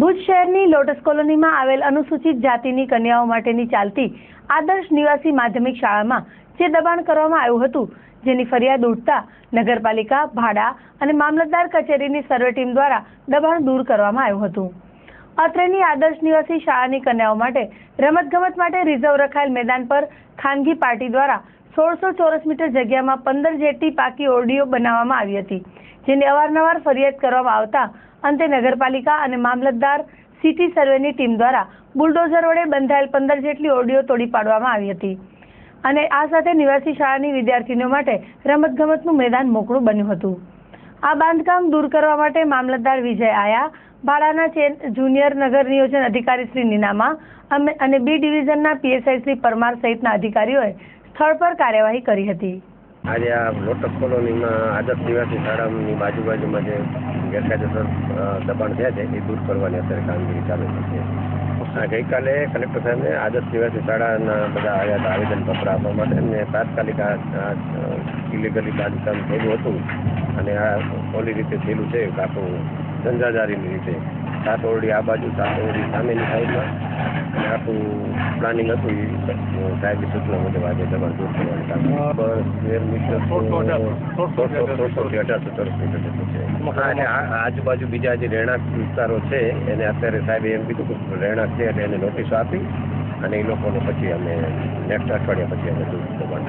ભુજ શહેરની લોટસ કોલોનીમાં આવેલ અનુસૂચિત જાતિની કન્યાઓ માટેની ચાલતી આદર્શ નિવાસી માધ્યમિક શાળામાં જે દબાણ કરવામાં આવ્યું હતું, જેની ફરિયાદ ઉઠતા નગરપાલિકા, ભાડા અને મામલતદાર કચેરીની સર્વે ટીમ દ્વારા દબાણ દૂર કરવામાં આવ્યું હતું. અત્રેની આદર્શ નિવાસી શાળાની કન્યાઓ માટે રમતગમત માટે રિઝર્વ રખાયેલ મેદાન પર ખાનગી પાર્ટી દ્વારા 1600 ચોરસ મીટર જગ્યામાં 15 જેટલી પાકી ઓરડીઓ બનાવવામાં આવી હતી, જેની અવારનવાર ફરિયાદ કરવામાં આવતા અંતે નગરપાલિકા અને મામલતદાર સિટી સર્વેની ટીમ દ્વારા બુલડોઝર વડે બંધાયેલ 15 જેટલી ઓરડીઓ તોડી પાડવામાં આવી હતી અને આ સાથે નિવાસી શાળાની વિદ્યાર્થીનીઓ માટે રમતગમતનું મેદાન મોકળું બન્યું હતું. આ બાંધકામ દૂર કરવા માટે મામલતદાર વિજય આયા, ભાડાના જુનિયર નગર નિયોજન અધિકારી શ્રી નીનામા અને બી ડિવિઝનના પીએસઆઈ શ્રી પરમાર સહિતના અધિકારીઓએ સ્થળ પર કાર્યવાહી કરી હતી. આજે આ લોટસ કોલોનીમાં આદર્શ નિવાસી શાળાની બાજુમાં જે ગેરકાયદેસર દબાણ થયા છે એ દૂર કરવાની અત્યારે કામગીરી ચાલુ છે. ગઈકાલે કલેક્ટર સાહેબને આદર્શ નિવાસી શાળાના બધા આવ્યા હતા આવેદનપત્ર આપવા માટે, અને તાત્કાલિક ઇલીગલી બાંધકામ થયેલું હતું અને આ ઓલી રીતે થયેલું છે આખું જંજાજારીની રીતે 7 ઓરડી આ બાજુ, 7 ઓરડી સામેની સાઈડમાં, અને આખું પ્લાનિંગ હતું એ સાહેબની સૂચના મુજબ આજે દબાણ દૂર કરવાનું કામ સ્ક્વેર મીટર 1800 ચોરસ મીટર જેટલું છે. હા, અને આજુબાજુ બીજા જે રહેણાંક વિસ્તારો છે એને અત્યારે સાહેબે એમ કીધું કે રહેણાંક છે એટલે એને નોટિસો આપી અને એ લોકોને પછી અમે નેક્સ્ટ અઠવાડિયા પછી અમે દૂર દબાણ